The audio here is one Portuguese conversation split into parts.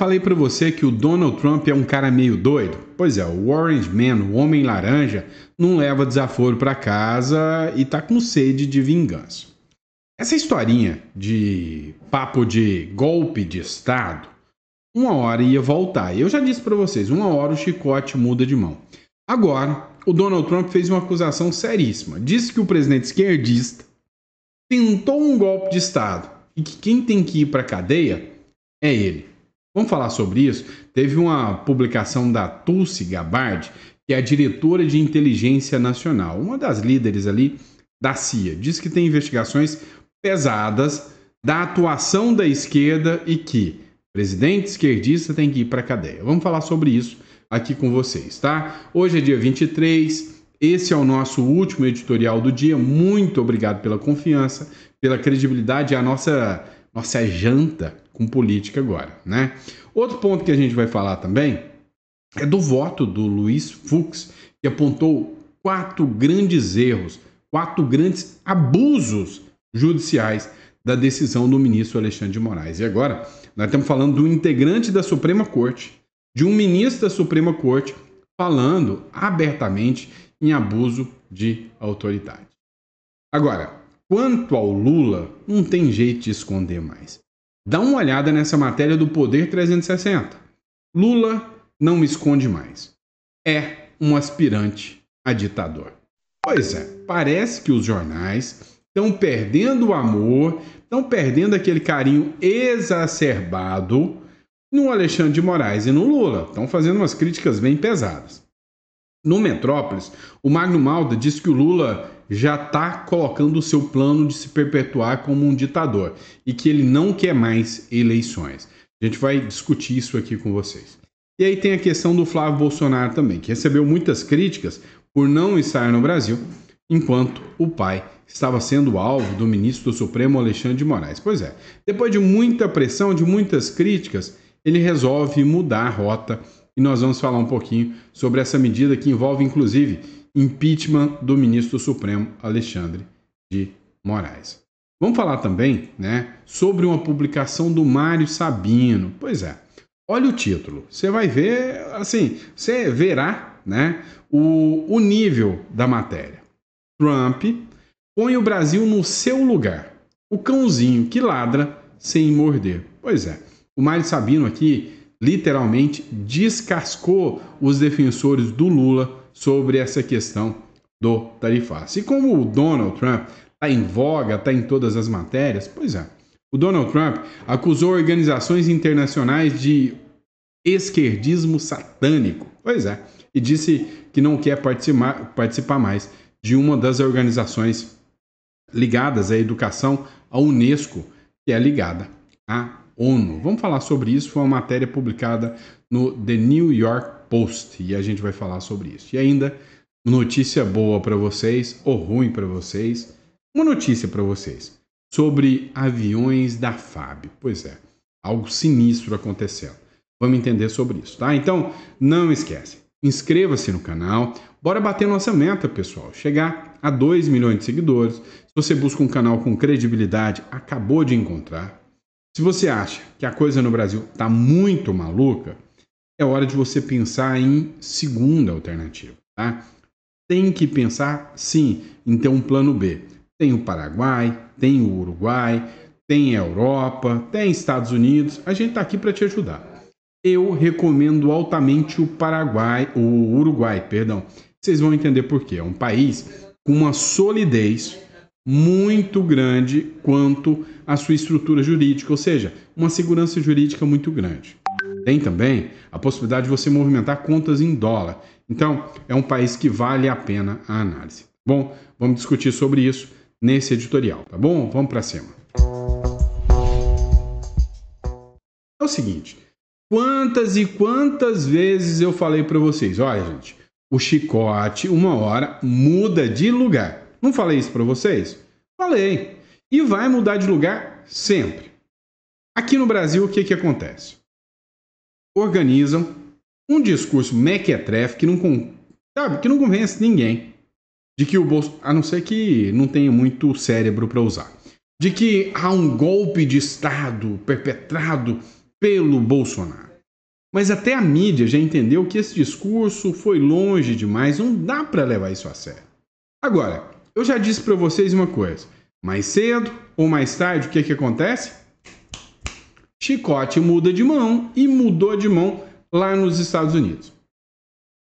falei para você que o Donald Trump é um cara meio doido? Pois é, o Orange Man, o Homem Laranja, não leva desaforo para casa e tá com sede de vingança. Essa historinha de papo de golpe de Estado, uma hora ia voltar. Eu já disse para vocês, uma hora o chicote muda de mão. Agora, o Donald Trump fez uma acusação seríssima. Disse que o presidente esquerdista tentou um golpe de Estado e que quem tem que ir para a cadeia é ele. Vamos falar sobre isso? Teve uma publicação da Tulsi Gabbard, que é a diretora de inteligência nacional, uma das líderes ali da CIA. Diz que tem investigações pesadas da atuação da esquerda e que o presidente esquerdista tem que ir para a cadeia. Vamos falar sobre isso aqui com vocês, tá? Hoje é dia 23, esse é o nosso último editorial do dia. Muito obrigado pela confiança, pela credibilidade, a nossa janta com política agora, né? Outro ponto que a gente vai falar também é do voto do Luiz Fux, que apontou 4 grandes erros, 4 grandes abusos judiciais da decisão do ministro Alexandre de Moraes. E agora, nós estamos falando de um integrante da Suprema Corte, de um ministro da Suprema Corte, falando abertamente em abuso de autoridade. Agora, quanto ao Lula, não tem jeito de esconder mais. Dá uma olhada nessa matéria do Poder 360. Lula não me esconde mais. É um aspirante a ditador. Pois é, parece que os jornais estão perdendo o amor, estão perdendo aquele carinho exacerbado no Alexandre de Moraes e no Lula. Estão fazendo umas críticas bem pesadas. No Metrópolis, o Magno Malta diz que o Lula já está colocando o seu plano de se perpetuar como um ditador e que ele não quer mais eleições. A gente vai discutir isso aqui com vocês. E aí tem a questão do Flávio Bolsonaro também, que recebeu muitas críticas por não estar no Brasil, enquanto o pai estava sendo alvo do ministro do Supremo Alexandre de Moraes. Pois é, depois de muita pressão, de muitas críticas, ele resolve mudar a rota e nós vamos falar um pouquinho sobre essa medida que envolve, inclusive, impeachment do ministro do Supremo Alexandre de Moraes. Vamos falar também, né, sobre uma publicação do Mário Sabino. Pois é, olha o título, você vai ver, assim, você verá, né, o nível da matéria. Trump põe o Brasil no seu lugar, o cãozinho que ladra sem morder. Pois é, o Mário Sabino aqui literalmente descascou os defensores do Lula sobre essa questão do tarifaço. E como o Donald Trump está em voga, está em todas as matérias, pois é, o Donald Trump acusou organizações internacionais de esquerdismo satânico, pois é, e disse que não quer participar mais de uma das organizações ligadas à educação, à Unesco, que é ligada à ONU. Vamos falar sobre isso, foi uma matéria publicada no The New York Post e a gente vai falar sobre isso. E ainda, notícia boa para vocês ou ruim para vocês, uma notícia para vocês sobre aviões da FAB. Pois é, algo sinistro aconteceu. Vamos entender sobre isso, tá? Então, não esquece, inscreva-se no canal, bora bater nossa meta, pessoal, chegar a 2 milhões de seguidores. Se você busca um canal com credibilidade, acabou de encontrar. Se você acha que a coisa no Brasil está muito maluca, é hora de você pensar em segunda alternativa, tá? Tem que pensar, sim, em ter um plano B. Tem o Paraguai, tem o Uruguai, tem a Europa, tem Estados Unidos. A gente está aqui para te ajudar. Eu recomendo altamente o Uruguai, perdão. Vocês vão entender por quê. É um país com uma solidez muito grande quanto à sua estrutura jurídica, ou seja, uma segurança jurídica muito grande. Tem também a possibilidade de você movimentar contas em dólar. Então, é um país que vale a pena a análise. Bom, vamos discutir sobre isso nesse editorial, tá bom? Vamos para cima. É o seguinte, quantas e quantas vezes eu falei para vocês, olha, gente, o chicote, uma hora, muda de lugar. Não falei isso para vocês? Falei. E vai mudar de lugar sempre. Aqui no Brasil, o que acontece? Organizam um discurso mequetrefe que não convence ninguém de que o Bolsonaro, a não ser que não tenha muito cérebro para usar, de que há um golpe de Estado perpetrado pelo Bolsonaro. Mas até a mídia já entendeu que esse discurso foi longe demais, não dá para levar isso a sério. Agora, eu já disse para vocês uma coisa, mais cedo ou mais tarde, o que acontece? Chicote muda de mão e mudou de mão lá nos Estados Unidos.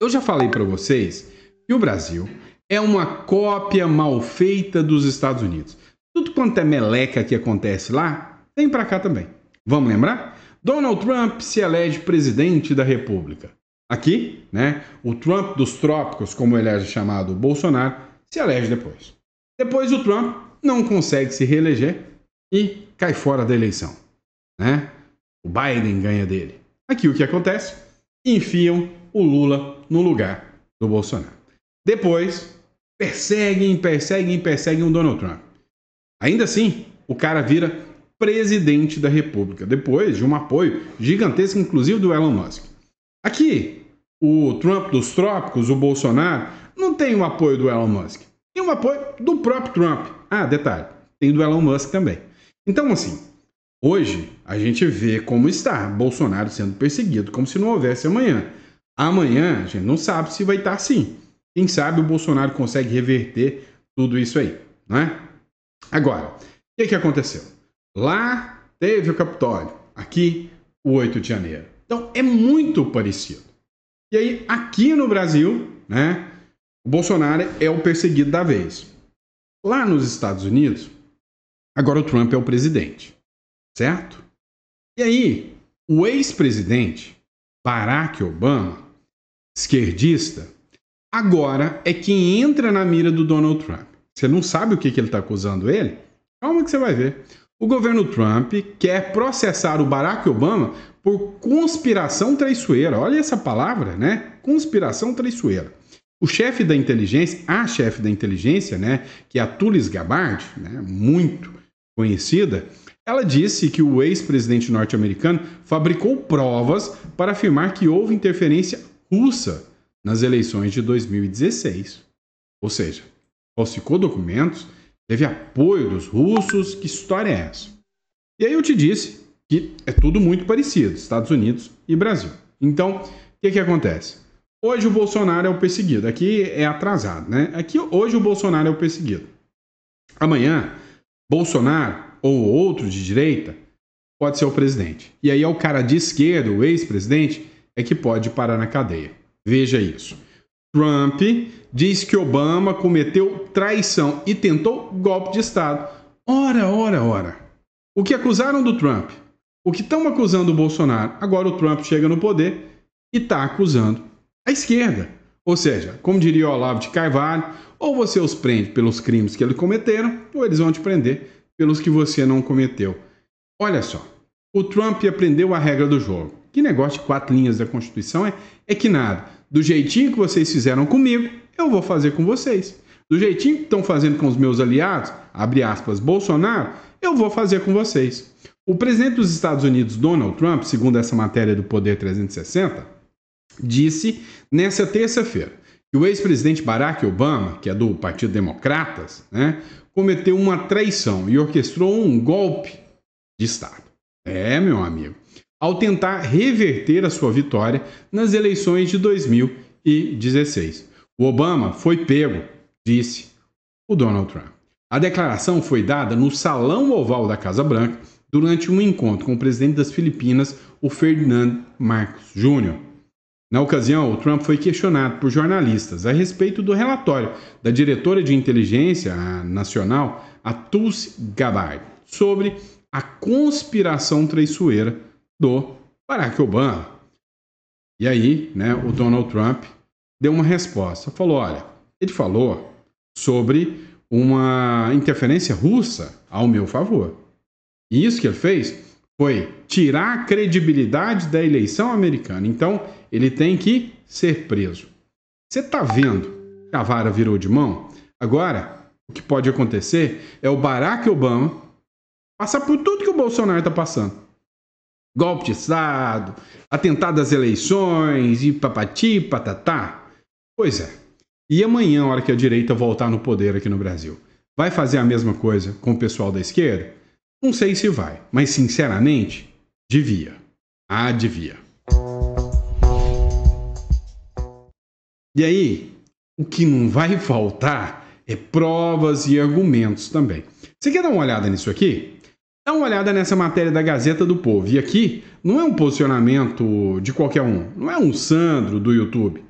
Eu já falei para vocês que o Brasil é uma cópia mal feita dos Estados Unidos. Tudo quanto é meleca que acontece lá, vem para cá também. Vamos lembrar? Donald Trump se elege presidente da República. Aqui, né, o Trump dos trópicos, como ele é chamado, o Bolsonaro, se elege depois. Depois o Trump não consegue se reeleger e cai fora da eleição, né? O Biden ganha dele. Aqui o que acontece? Enfiam o Lula no lugar do Bolsonaro. Depois, perseguem o Donald Trump. Ainda assim, o cara vira presidente da República, depois de um apoio gigantesco, inclusive do Elon Musk. Aqui, o Trump dos trópicos, o Bolsonaro, não tem o apoio do Elon Musk. Tem o apoio do próprio Trump. Ah, detalhe, tem do Elon Musk também. Então, assim, hoje a gente vê como está Bolsonaro sendo perseguido, como se não houvesse amanhã. Amanhã, a gente não sabe se vai estar assim. Quem sabe o Bolsonaro consegue reverter tudo isso aí, não é? Agora, o que aconteceu? Lá teve o Capitólio, aqui o 8 de janeiro. Então é muito parecido. E aí, aqui no Brasil, né, o Bolsonaro é o perseguido da vez. Lá nos Estados Unidos, agora o Trump é o presidente, certo? E aí, o ex-presidente Barack Obama, esquerdista, agora é quem entra na mira do Donald Trump. Você não sabe o que ele está acusando ele? Calma que você vai ver. O governo Trump quer processar o Barack Obama por conspiração traiçoeira. Olha essa palavra, né? Conspiração traiçoeira. O chefe da inteligência, a chefe da inteligência, né, que é a Tulsi Gabbard, né, muito conhecida, ela disse que o ex-presidente norte-americano fabricou provas para afirmar que houve interferência russa nas eleições de 2016. Ou seja, falsificou documentos, teve apoio dos russos, que história é essa? E aí eu te disse que é tudo muito parecido, Estados Unidos e Brasil. Então, o que acontece? Hoje o Bolsonaro é o perseguido, aqui é atrasado, né? Aqui hoje o Bolsonaro é o perseguido. Amanhã, Bolsonaro ou outro de direita pode ser o presidente. E aí é o cara de esquerda, o ex-presidente, é que pode parar na cadeia. Veja isso. Trump diz que Obama cometeu traição e tentou golpe de Estado. Ora. O que acusaram do Trump? O que estão acusando o Bolsonaro? Agora o Trump chega no poder e está acusando a esquerda. Ou seja, como diria o Olavo de Carvalho, ou você os prende pelos crimes que eles cometeram, ou eles vão te prender pelos que você não cometeu. Olha só, o Trump aprendeu a regra do jogo. Que negócio de 4 linhas da Constituição é que nada. Do jeitinho que vocês fizeram comigo, eu vou fazer com vocês. Do jeitinho que estão fazendo com os meus aliados, abre aspas, Bolsonaro, eu vou fazer com vocês. O presidente dos Estados Unidos, Donald Trump, segundo essa matéria do Poder 360, disse nessa terça-feira que o ex-presidente Barack Obama, que é do Partido Democratas, né, cometeu uma traição e orquestrou um golpe de Estado. É, meu amigo. Ao tentar reverter a sua vitória nas eleições de 2016. O Obama foi pego, disse o Donald Trump. A declaração foi dada no Salão Oval da Casa Branca durante um encontro com o presidente das Filipinas, o Ferdinand Marcos Jr. Na ocasião, o Trump foi questionado por jornalistas a respeito do relatório da diretora de inteligência nacional, a Tulsi Gabbard, sobre a conspiração traiçoeira do Barack Obama. E aí, né, o Donald Trump deu uma resposta. Ele falou sobre uma interferência russa ao meu favor. E isso que ele fez foi tirar a credibilidade da eleição americana. Então, ele tem que ser preso. Você está vendo que a vara virou de mão? Agora, o que pode acontecer é o Barack Obama passar por tudo que o Bolsonaro está passando. Golpe de Estado, atentado às eleições e papati, patatá. Pois é. E amanhã, a hora que a direita voltar no poder aqui no Brasil, vai fazer a mesma coisa com o pessoal da esquerda? Não sei se vai, mas sinceramente, devia. Devia. E aí, o que não vai faltar é provas e argumentos também. Você quer dar uma olhada nisso aqui? Dá uma olhada nessa matéria da Gazeta do Povo. E aqui não é um posicionamento de qualquer um, não é um Sandro do YouTube.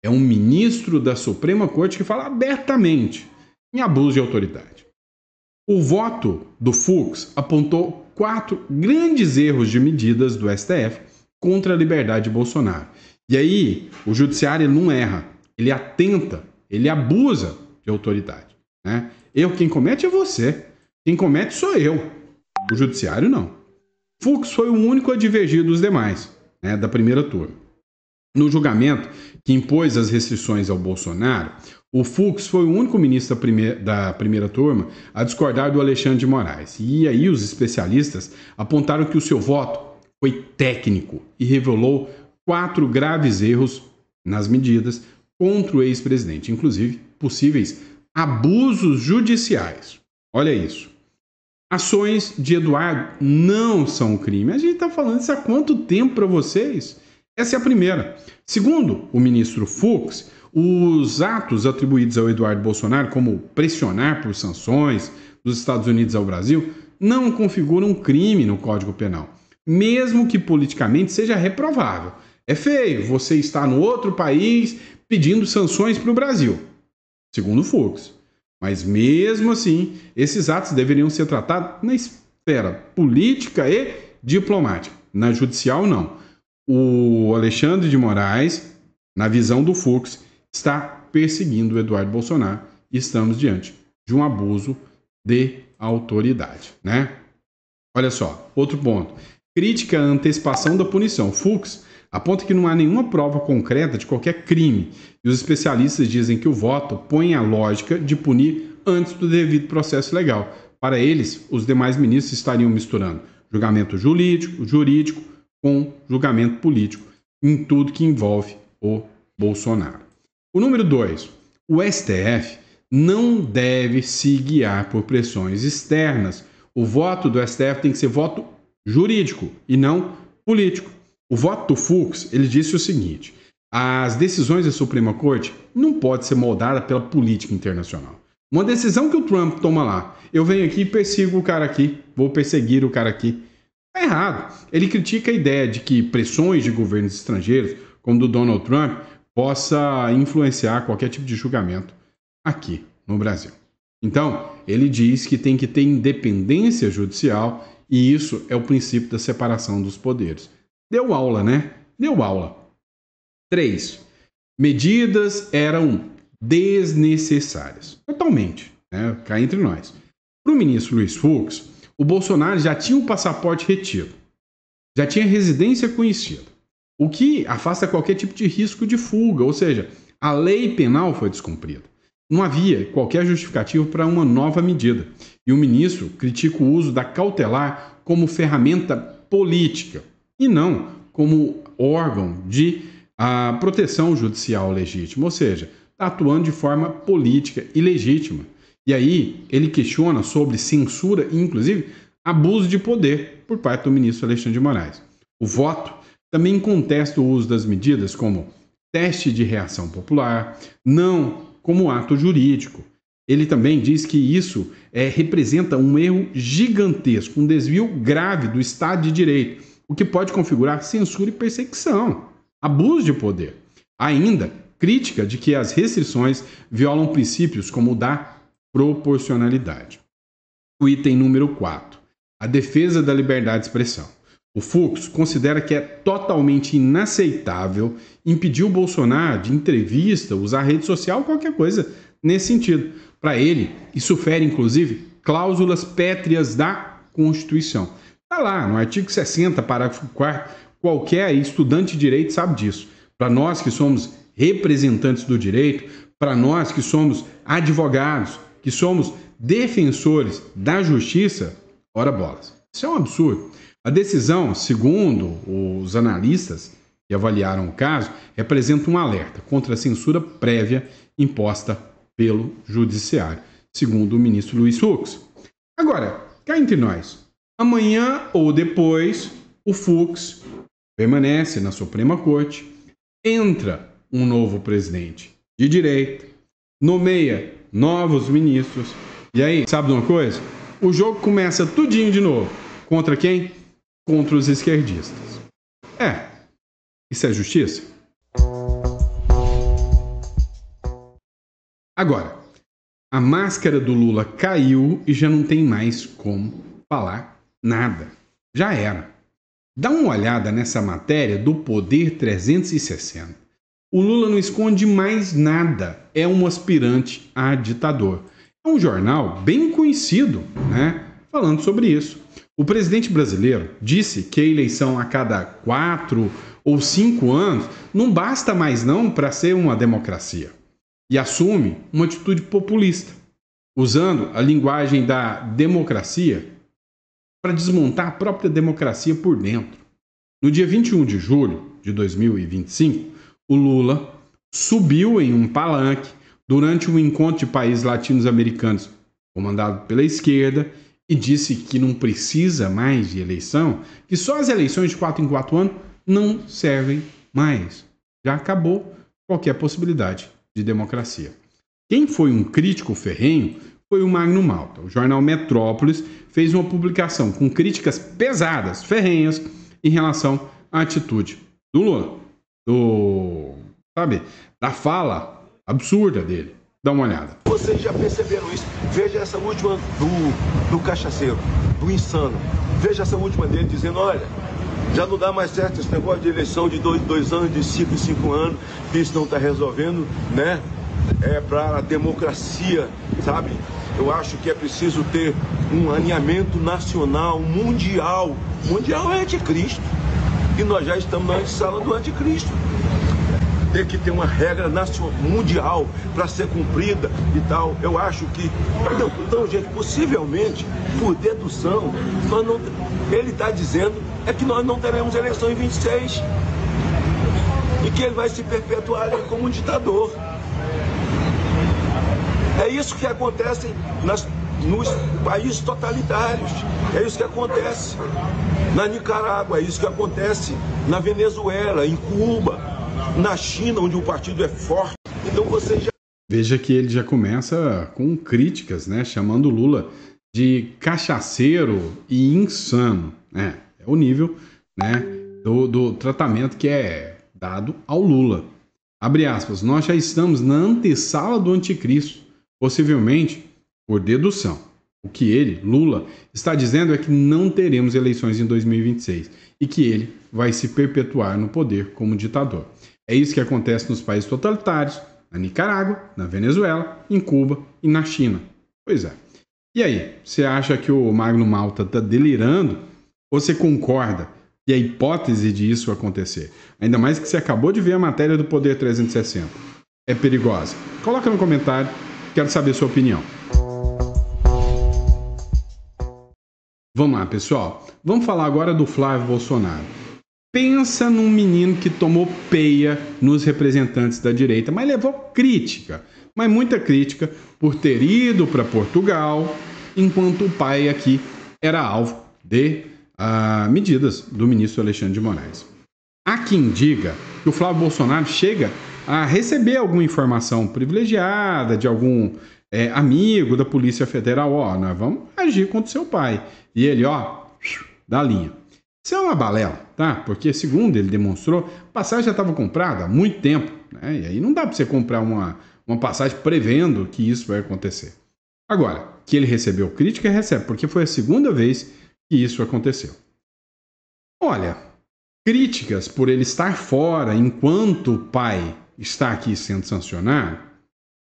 É um ministro da Suprema Corte que fala abertamente em abuso de autoridade. O voto do Fux apontou 4 grandes erros de medidas do STF contra a liberdade de Bolsonaro. E aí, o judiciário não erra, ele atenta, ele abusa de autoridade. Né? Quem comete é você, quem comete sou eu, o judiciário não. Fux foi o único a divergir dos demais, né, da primeira turma. No julgamento que impôs as restrições ao Bolsonaro, o Fux foi o único ministro da primeira turma a discordar do Alexandre de Moraes. E aí os especialistas apontaram que o seu voto foi técnico e revelou 4 graves erros nas medidas contra o ex-presidente, inclusive possíveis abusos judiciais. Olha isso. Ações de Eduardo não são crime. A gente está falando isso há quanto tempo para vocês? Essa é a primeira. Segundo o ministro Fux, os atos atribuídos ao Eduardo Bolsonaro, como pressionar por sanções dos Estados Unidos ao Brasil, não configuram crime no Código Penal, mesmo que politicamente seja reprovável. É feio você estar no outro país pedindo sanções para o Brasil, segundo Fux. Mas mesmo assim, esses atos deveriam ser tratados na esfera política e diplomática. Na judicial, não. O Alexandre de Moraes, na visão do Fux, está perseguindo o Eduardo Bolsonaro e estamos diante de um abuso de autoridade, né? Olha só, outro ponto. Crítica à antecipação da punição. Fux aponta que não há nenhuma prova concreta de qualquer crime e os especialistas dizem que o voto põe a lógica de punir antes do devido processo legal. Para eles, os demais ministros estariam misturando julgamento jurídico com julgamento político em tudo que envolve o Bolsonaro. O número 2. O STF não deve se guiar por pressões externas. O voto do STF tem que ser voto jurídico e não político. O voto do Fux, ele disse o seguinte: as decisões da Suprema Corte não podem ser moldadas pela política internacional. Uma decisão que o Trump toma lá, eu venho aqui e persigo o cara aqui, vou perseguir o cara aqui. Está errado. Ele critica a ideia de que pressões de governos estrangeiros, como do Donald Trump, possa influenciar qualquer tipo de julgamento aqui no Brasil. Então, ele diz que tem que ter independência judicial e isso é o princípio da separação dos poderes. Deu aula, né? Deu aula. 3. Medidas eram desnecessárias. Totalmente, né? Cá entre nós. Para o ministro Luiz Fux, o Bolsonaro já tinha o passaporte retido, já tinha residência conhecida, o que afasta qualquer tipo de risco de fuga, ou seja, a lei penal foi descumprida. Não havia qualquer justificativa para uma nova medida. E o ministro critica o uso da cautelar como ferramenta política e não como órgão de proteção judicial legítima, ou seja, está atuando de forma política e legítima. E aí ele questiona sobre censura e, inclusive, abuso de poder por parte do ministro Alexandre de Moraes. O voto também contesta o uso das medidas como teste de reação popular, não como ato jurídico. Ele também diz que isso representa um erro gigantesco, um desvio grave do Estado de Direito, o que pode configurar censura e perseguição, abuso de poder. Ainda, crítica de que as restrições violam princípios como o da proporcionalidade. O item número 4. A defesa da liberdade de expressão. O Fux considera que é totalmente inaceitável impedir o Bolsonaro de entrevista, usar a rede social, qualquer coisa nesse sentido. Para ele, isso fere, inclusive, cláusulas pétreas da Constituição. Está lá, no artigo 60, parágrafo 4º, qualquer estudante de direito sabe disso. Para nós que somos representantes do direito, para nós que somos advogados, que somos defensores da justiça, ora bolas. Isso é um absurdo. A decisão, segundo os analistas que avaliaram o caso, representa um alerta contra a censura prévia imposta pelo judiciário, segundo o ministro Luiz Fux. Agora, cá entre nós, amanhã ou depois, o Fux permanece na Suprema Corte, entra um novo presidente de direita, nomeia novos ministros. E aí, sabe de uma coisa? O jogo começa tudinho de novo. Contra quem? Contra os esquerdistas. Isso é justiça? Agora, a máscara do Lula caiu e já não tem mais como falar nada. Já era. Dá uma olhada nessa matéria do Poder 360. O Lula não esconde mais nada. É um aspirante a ditador. É um jornal bem conhecido, né? Falando sobre isso. O presidente brasileiro disse que a eleição a cada 4 ou 5 anos não basta mais não para ser uma democracia. E assume uma atitude populista, usando a linguagem da democracia para desmontar a própria democracia por dentro. No dia 21 de julho de 2025, o Lula subiu em um palanque durante um encontro de países latino-americanos comandado pela esquerda e disse que não precisa mais de eleição, que só as eleições de 4 em 4 anos não servem mais. Já acabou qualquer possibilidade de democracia. Quem foi um crítico ferrenho foi o Magno Malta. O jornal Metrópolis fez uma publicação com críticas pesadas, ferrenhas, em relação à atitude do Lula, da fala absurda dele. Dá uma olhada. Vocês já perceberam isso? Veja essa última do cachaceiro, do insano. Veja essa última dele dizendo, olha, já não dá mais certo esse negócio de eleição de 2 anos, de 5 em 5 anos, que isso não está resolvendo, né? É para a democracia, sabe? Eu acho que é preciso ter um alinhamento nacional, mundial. Mundial é anticristo. E nós já estamos na sala do anticristo. Tem que ter uma regra nacional, mundial para ser cumprida e tal. Eu acho que... Então, gente, possivelmente, por dedução, ele está dizendo que nós não teremos eleição em 26 e que ele vai se perpetuar como um ditador. É isso que acontece nos países totalitários. É isso que acontece na Nicarágua, é isso que acontece na Venezuela, em Cuba, na China, onde o partido é forte. Então você já... Veja que ele já começa com críticas, né? Chamando o Lula de cachaceiro e insano. É o nível, né, do tratamento que é dado ao Lula. Abre aspas, nós já estamos na antessala do anticristo, possivelmente por dedução. O que ele, Lula, está dizendo é que não teremos eleições em 2026 e que ele vai se perpetuar no poder como ditador. É isso que acontece nos países totalitários, na Nicarágua, na Venezuela, em Cuba e na China. Pois é. E aí, você acha que o Magno Malta está delirando? Ou você concorda que a hipótese de isso acontecer, ainda mais que você acabou de ver a matéria do Poder 360, é perigosa? Coloca no comentário, quero saber a sua opinião. Vamos lá, pessoal. Vamos falar agora do Flávio Bolsonaro. Pensa num menino que tomou peia nos representantes da direita, mas levou crítica, mas muita crítica, por ter ido para Portugal, enquanto o pai aqui era alvo de medidas do ministro Alexandre de Moraes. Há quem diga que o Flávio Bolsonaro chega a receber alguma informação privilegiada de algum amigo da Polícia Federal. Nós vamos agir contra o seu pai. E ele, dá linha. Isso é uma balela, tá? Porque, segundo ele demonstrou, a passagem já estava comprada há muito tempo, né? E aí não dá para você comprar uma passagem prevendo que isso vai acontecer. Agora, que ele recebeu crítica, recebe, porque foi a segunda vez que isso aconteceu. Olha, críticas por ele estar fora enquanto o pai está aqui sendo sancionado,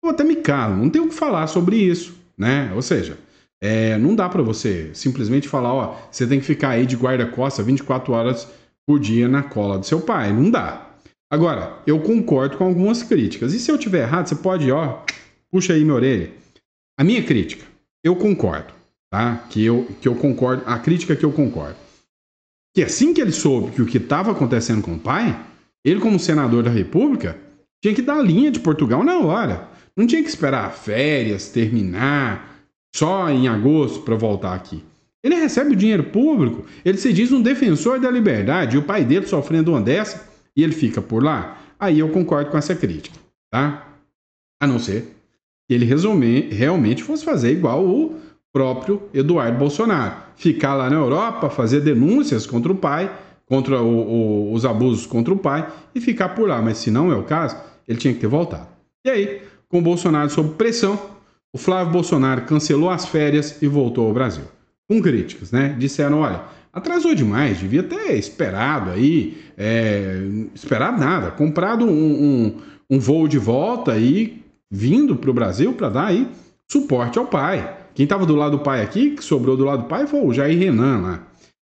eu até me calo, não tenho o que falar sobre isso, né? Ou seja, não dá para você simplesmente falar, você tem que ficar aí de guarda-costas 24 horas por dia na cola do seu pai. Não dá. Agora, eu concordo com algumas críticas. E se eu tiver errado, você pode, puxa aí minha orelha. A minha crítica, eu concordo, tá? Que eu concordo, a crítica que eu concordo. Que assim que ele soube que o que estava acontecendo com o pai, ele como senador da República, tinha que dar a linha de Portugal na hora. Não tinha que esperar férias, terminar, só em agosto para voltar aqui. Ele recebe o dinheiro público, ele se diz um defensor da liberdade, e o pai dele sofrendo uma dessa, e ele fica por lá. aí eu concordo com essa crítica, tá? A não ser que ele realmente fosse fazer igual o próprio Eduardo Bolsonaro. Ficar lá na Europa, fazer denúncias contra o pai, contra os abusos contra o pai e ficar por lá. Mas se não é o caso, ele tinha que ter voltado. E aí, com o Bolsonaro sob pressão, o Flávio Bolsonaro cancelou as férias e voltou ao Brasil. Com críticas, né? Disseram, olha, atrasou demais, devia ter esperado aí, esperado nada, comprado um voo de volta e vindo para o Brasil para dar aí suporte ao pai. Quem estava do lado do pai aqui, que sobrou do lado do pai, foi o Jair Renan lá.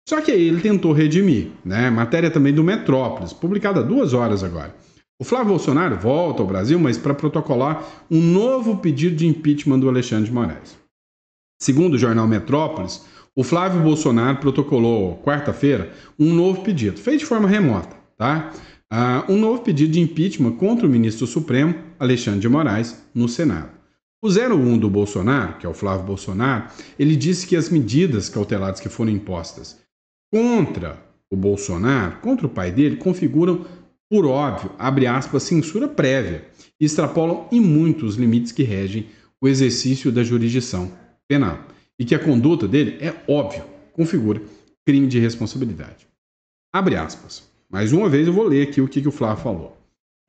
Só que aí ele tentou redimir, né? Matéria também do Metrópolis, publicada há 2 horas agora. O Flávio Bolsonaro volta ao Brasil, mas para protocolar um novo pedido de impeachment do Alexandre de Moraes. Segundo o jornal Metrópolis, o Flávio Bolsonaro protocolou, quarta-feira, um novo pedido, feito de forma remota, tá? Um novo pedido de impeachment contra o ministro Supremo, Alexandre de Moraes, no Senado. O 01 do Bolsonaro, que é o Flávio Bolsonaro, ele disse que as medidas cautelares que foram impostas contra o Bolsonaro, contra o pai dele, configuram, por óbvio, abre aspas, censura prévia e extrapolam em muito os limites que regem o exercício da jurisdição penal e que a conduta dele, é óbvio, configura crime de responsabilidade. Abre aspas. Mais uma vez eu vou ler aqui o que o Flávio falou.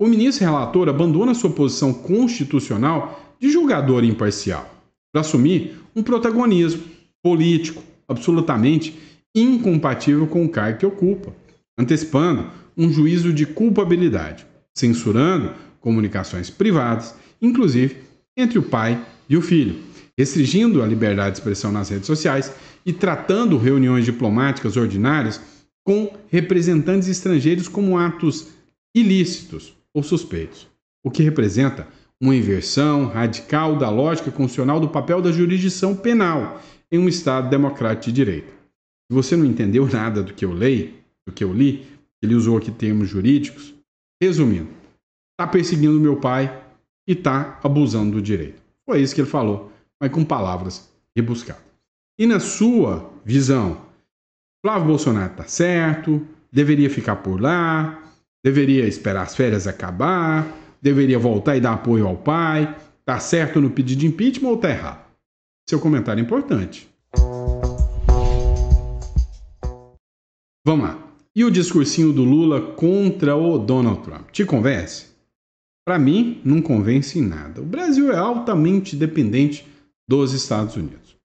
O ministro relator abandona sua posição constitucional de julgador imparcial para assumir um protagonismo político absolutamente incompatível com o cargo que ocupa, antecipando um juízo de culpabilidade, censurando comunicações privadas, inclusive entre o pai e o filho, restringindo a liberdade de expressão nas redes sociais e tratando reuniões diplomáticas ordinárias com representantes estrangeiros como atos ilícitos ou suspeitos, o que representa uma inversão radical da lógica constitucional do papel da jurisdição penal em um Estado democrático de direito. Se você não entendeu nada do que eu li, ele usou aqui termos jurídicos, resumindo, está perseguindo meu pai e está abusando do direito. Foi isso que ele falou, mas com palavras rebuscadas. E na sua visão, Flávio Bolsonaro está certo, deveria ficar por lá, deveria esperar as férias acabar, deveria voltar e dar apoio ao pai, está certo no pedido de impeachment ou está errado? Seu comentário é importante. Vamos lá. E o discursinho do Lula contra o Donald Trump? Te convence? Para mim, não convence em nada. O Brasil é altamente dependente dos Estados Unidos.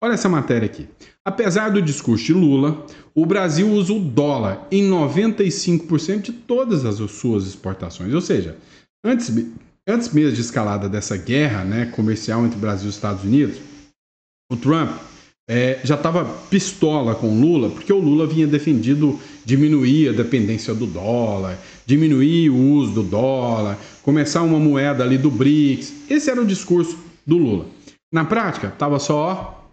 Olha essa matéria aqui. Apesar do discurso de Lula, o Brasil usa o dólar em 95% de todas as suas exportações. Ou seja, antes mesmo de escalada dessa guerra, né, comercial entre Brasil e Estados Unidos, o Trump já estava pistola com o Lula, porque o Lula vinha defendido diminuir a dependência do dólar, diminuir o uso do dólar, começar uma moeda ali do BRICS. Esse era o discurso do Lula. Na prática, estava só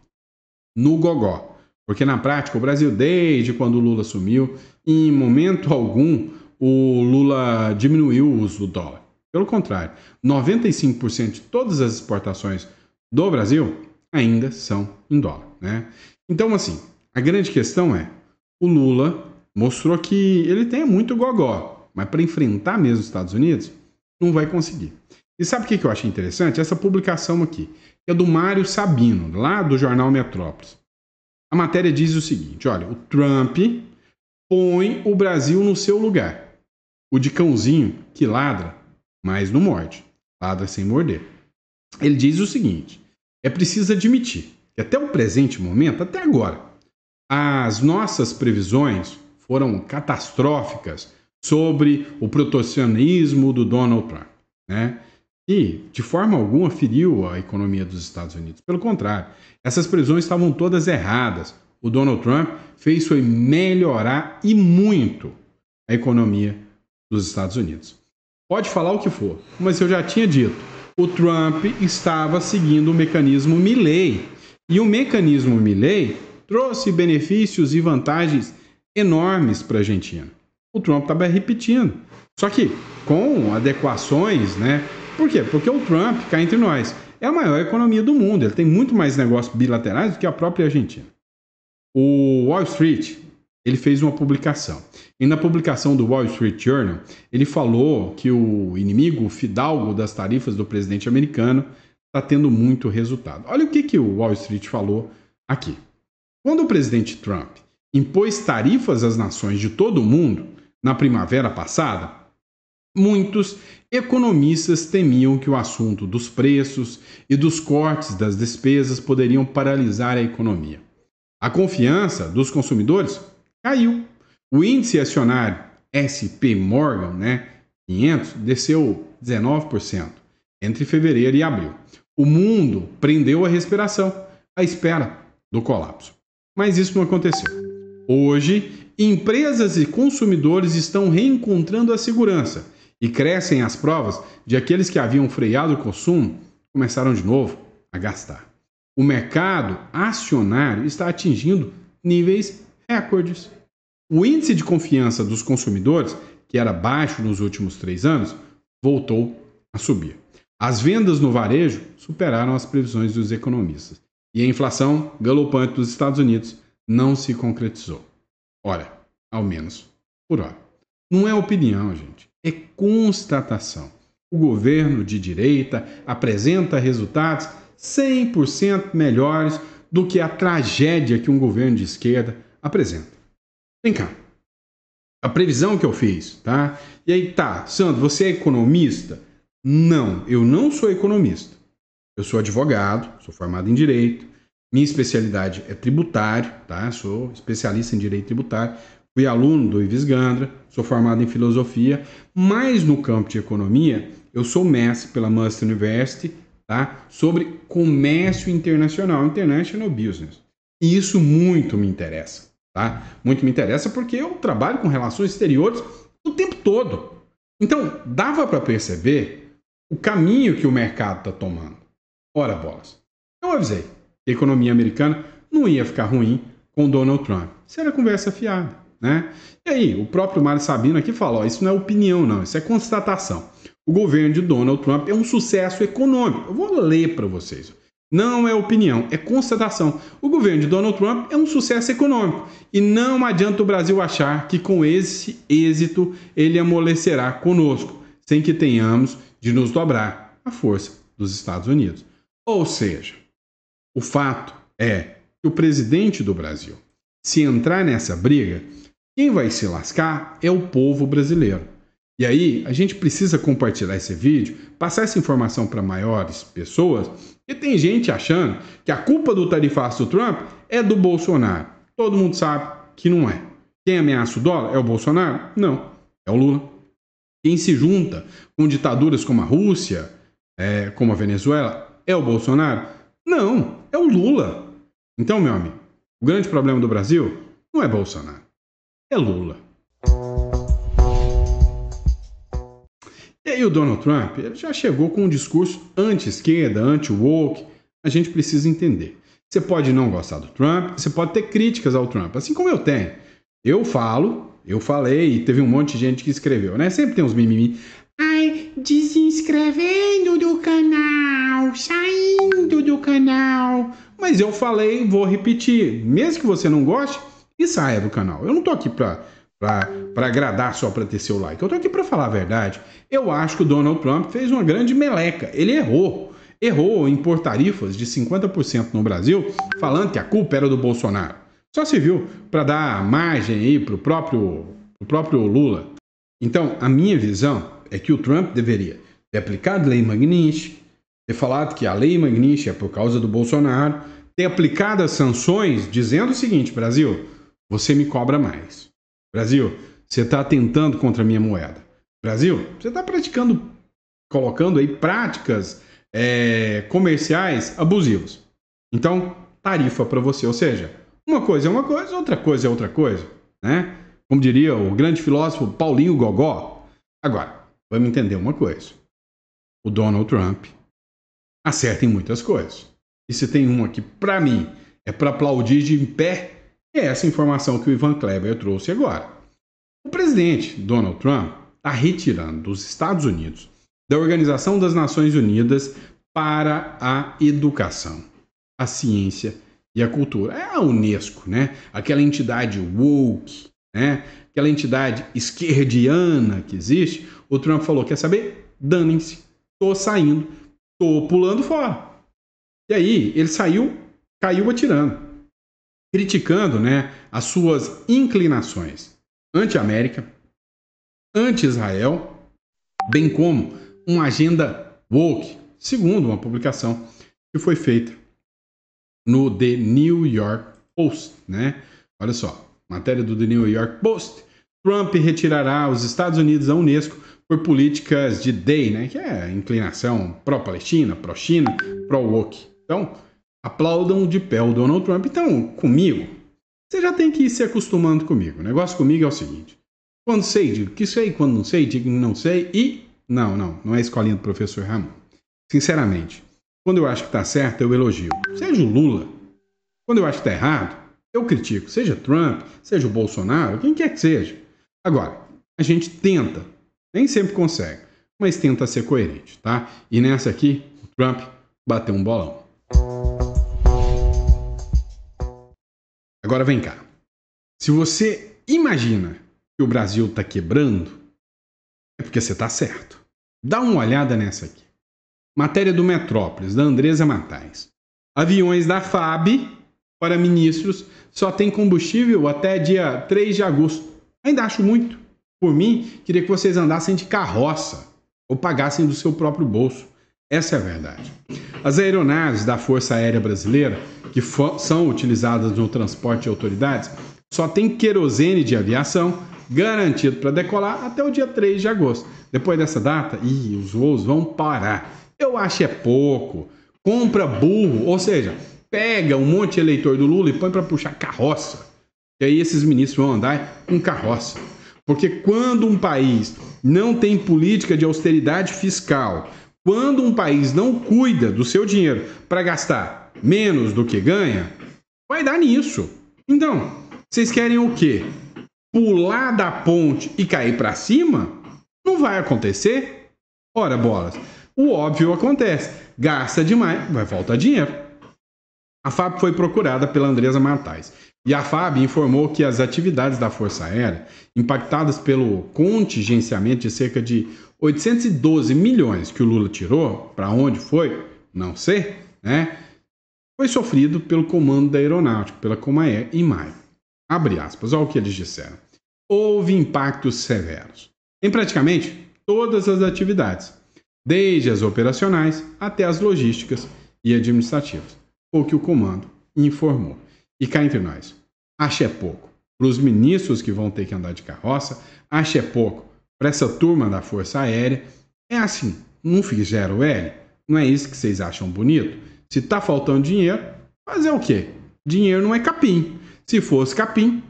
no gogó, porque na prática o Brasil, desde quando o Lula assumiu, em momento algum o Lula diminuiu o uso do dólar. Pelo contrário, 95% de todas as exportações do Brasil ainda são em dólar, né? Então, assim, a grande questão é, o Lula mostrou que ele tem muito gogó, mas para enfrentar mesmo os Estados Unidos, não vai conseguir. E sabe o que eu achei interessante? Essa publicação aqui, que é do Mário Sabino, lá do jornal Metrópolis. A matéria diz o seguinte, olha, o Trump põe o Brasil no seu lugar. O de cãozinho que ladra, mas não morde. Ladra sem morder. Ele diz o seguinte, é preciso admitir que até o presente momento, até agora, as nossas previsões foram catastróficas sobre o protecionismo do Donald Trump, né? E, de forma alguma, feriu a economia dos Estados Unidos. Pelo contrário, essas previsões estavam todas erradas. O Donald Trump fez foi melhorar e muito a economia dos Estados Unidos. Pode falar o que for, mas eu já tinha dito, o Trump estava seguindo o mecanismo Milley. E o mecanismo Milley trouxe benefícios e vantagens enormes para a Argentina. O Trump estava repetindo. Só que com adequações, né? Por quê? Porque o Trump, cá entre nós, é a maior economia do mundo. Ele tem muito mais negócios bilaterais do que a própria Argentina. O Wall Street ele fez uma publicação. E na publicação do Wall Street Journal, ele falou que o inimigo fidalgo das tarifas do presidente americano está tendo muito resultado. Olha o que o Wall Street falou aqui. Quando o presidente Trump impôs tarifas às nações de todo o mundo na primavera passada, muitos economistas temiam que o assunto dos preços e dos cortes das despesas poderiam paralisar a economia. A confiança dos consumidores caiu. O índice acionário S&P Morgan, 500, desceu 19% entre fevereiro e abril. O mundo prendeu a respiração à espera do colapso. Mas isso não aconteceu. Hoje, empresas e consumidores estão reencontrando a segurança e crescem as provas de aqueles que haviam freado o consumo começaram de novo a gastar. O mercado acionário está atingindo níveis recordes. O índice de confiança dos consumidores, que era baixo nos últimos 3 anos, voltou a subir. As vendas no varejo superaram as previsões dos economistas. E a inflação galopante dos Estados Unidos não se concretizou. Ora, ao menos por hora. Não é opinião, gente. É constatação. O governo de direita apresenta resultados 100% melhores do que a tragédia que um governo de esquerda apresenta. Vem cá. A previsão que eu fiz, tá? E aí, Sandro, você é economista? Não, eu não sou economista. Eu sou advogado, sou formado em direito. Minha especialidade é tributário, tá? Sou especialista em direito tributário. Fui aluno do Ives Gandra, sou formado em filosofia, mas no campo de economia, eu sou mestre pela Must University, tá? Sobre comércio internacional, International Business. E isso muito me interessa, tá? Muito me interessa porque eu trabalho com relações exteriores o tempo todo. Então, dava para perceber o caminho que o mercado está tomando. Ora, bolas. Eu avisei que a economia americana não ia ficar ruim com Donald Trump. Isso era conversa fiada, né? E aí, o próprio Mário Sabino aqui fala, isso não é opinião não, isso é constatação. O governo de Donald Trump é um sucesso econômico. Eu vou ler para vocês. Não é opinião, é constatação. O governo de Donald Trump é um sucesso econômico. E não adianta o Brasil achar que com esse êxito ele amolecerá conosco, sem que tenhamos de nos dobrar à força dos Estados Unidos. Ou seja, o fato é que o presidente do Brasil, se entrar nessa briga, quem vai se lascar é o povo brasileiro. E aí, a gente precisa compartilhar esse vídeo, passar essa informação para maiores pessoas, e tem gente achando que a culpa do tarifaço do Trump é do Bolsonaro. Todo mundo sabe que não é. Quem ameaça o dólar é o Bolsonaro? Não, é o Lula. Quem se junta com ditaduras como a Rússia, como a Venezuela, é o Bolsonaro? Não, é o Lula. Então, meu amigo, o grande problema do Brasil não é Bolsonaro, é Lula. E aí o Donald Trump ele já chegou com um discurso anti-esquerda, anti-woke. A gente precisa entender. Você pode não gostar do Trump, você pode ter críticas ao Trump, assim como eu tenho. Eu falei e teve um monte de gente que escreveu, né? Sempre tem uns mimimi. Ai, desinscrevendo do canal, saindo do canal. Mas eu falei, vou repetir. Mesmo que você não goste, e saia do canal. Eu não tô aqui pra agradar só para ter seu like. Eu tô aqui para falar a verdade. Eu acho que o Donald Trump fez uma grande meleca. Ele errou. Errou em pôr tarifas de 50% no Brasil, falando que a culpa era do Bolsonaro. Só serviu para dar margem aí pro próprio Lula. Então, a minha visão é que o Trump deveria ter aplicado a Lei Magnitsky, ter falado que a Lei Magnitsky é por causa do Bolsonaro, ter aplicado as sanções dizendo o seguinte, Brasil, você me cobra mais. Brasil, você está atentando contra a minha moeda. Brasil, você está colocando aí práticas comerciais abusivas. Então, tarifa para você. Ou seja, uma coisa é uma coisa, outra coisa é outra coisa. Né? Como diria o grande filósofo Paulinho Gogó. Agora, vamos entender uma coisa. O Donald Trump acerta em muitas coisas. E se tem uma que, para mim, é para aplaudir de pé, é essa informação que o Ivan Kleber trouxe agora. O presidente Donald Trump está retirando dos Estados Unidos da Organização das Nações Unidas para a Educação, a Ciência e a cultura. É a Unesco, né? Aquela entidade woke, né? Aquela entidade esquerdiana que existe. O Trump falou, quer saber? Danem-se. Tô saindo. Tô pulando fora. E aí, ele caiu atirando. Criticando, né, as suas inclinações anti-América, anti-Israel, bem como uma agenda woke, segundo uma publicação que foi feita no The New York Post, né? Olha só, matéria do The New York Post. Trump retirará os Estados Unidos da Unesco por políticas de DEI, né? Que é inclinação pró-Palestina, pró-China, pró-woke. Então, aplaudam de pé o Donald Trump. Então, comigo, você já tem que ir se acostumando comigo. O negócio comigo é o seguinte. Quando sei, digo que sei. Quando não sei, digo que não sei. E não é a escolinha do professor Ramon. Sinceramente, quando eu acho que tá certo, eu elogio. Seja o Lula. Quando eu acho que tá errado, eu critico. Seja Trump, seja o Bolsonaro, quem quer que seja. Agora, a gente tenta. Nem sempre consegue, mas tenta ser coerente, tá? E nessa aqui, o Trump bateu um bolão. Agora vem cá. Se você imagina que o Brasil tá quebrando, é porque você tá certo. Dá uma olhada nessa aqui. Matéria do Metrópolis, da Andresa Matais. Aviões da FAB para ministros só tem combustível até dia 3 de agosto. Ainda acho muito. Por mim, queria que vocês andassem de carroça ou pagassem do seu próprio bolso. Essa é a verdade. As aeronaves da Força Aérea Brasileira, que são utilizadas no transporte de autoridades, só tem querosene de aviação garantido para decolar até o dia 3 de agosto. Depois dessa data, os voos vão parar. Eu acho é pouco. Compra burro, ou seja, pega um monte de eleitor do Lula e põe para puxar carroça. E aí esses ministros vão andar com carroça. Porque quando um país não tem política de austeridade fiscal, quando um país não cuida do seu dinheiro para gastar menos do que ganha, vai dar nisso. Então, vocês querem o quê? Pular da ponte e cair para cima? Não vai acontecer. Ora, bolas, o óbvio acontece. Gasta demais, vai faltar dinheiro. A FAB foi procurada pela Andresa Matais. E a FAB informou que as atividades da Força Aérea, impactadas pelo contingenciamento de cerca de 812 milhões que o Lula tirou, para onde foi, não sei, né? Foi sofrido pelo Comando da Aeronáutica, pela Comair, em maio. Abre aspas, olha o que eles disseram. Houve impactos severos em praticamente todas as atividades, desde as operacionais até as logísticas e administrativas, foi o que o Comando informou. E cá entre nós, acho é pouco. Para os ministros que vão ter que andar de carroça, acho é pouco. Para essa turma da Força Aérea, é assim, não fizeram L? Não é isso que vocês acham bonito? Se tá faltando dinheiro, fazer o quê? Dinheiro não é capim. Se fosse capim,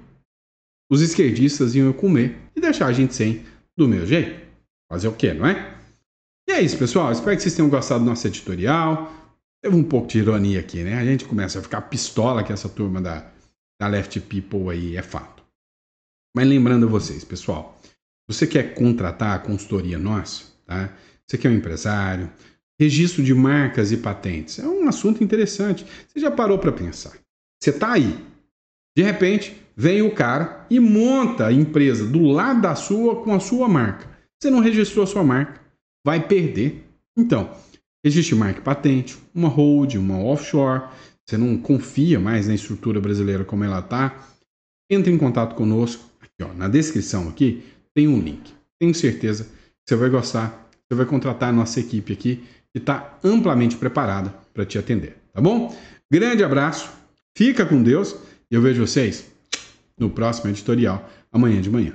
os esquerdistas iam comer e deixar a gente sem do meu jeito. Fazer o quê, não é? E é isso, pessoal. Espero que vocês tenham gostado do nosso editorial. Teve um pouco de ironia aqui, né? A gente começa a ficar pistola que essa turma da Left People aí é fato. Mas lembrando a vocês, pessoal, você quer contratar a consultoria nossa, tá? Você quer um empresário, registro de marcas e patentes. É um assunto interessante. Você já parou para pensar? Você tá aí. De repente, vem o cara e monta a empresa do lado da sua com a sua marca. Você não registrou a sua marca, vai perder. Então, existe marca e patente, uma hold, uma offshore. Você não confia mais na estrutura brasileira como ela está. Entre em contato conosco. Aqui, ó, na descrição aqui tem um link. Tenho certeza que você vai gostar. Você vai contratar a nossa equipe aqui que está amplamente preparada para te atender. Tá bom? Grande abraço. Fica com Deus. E eu vejo vocês no próximo editorial amanhã de manhã.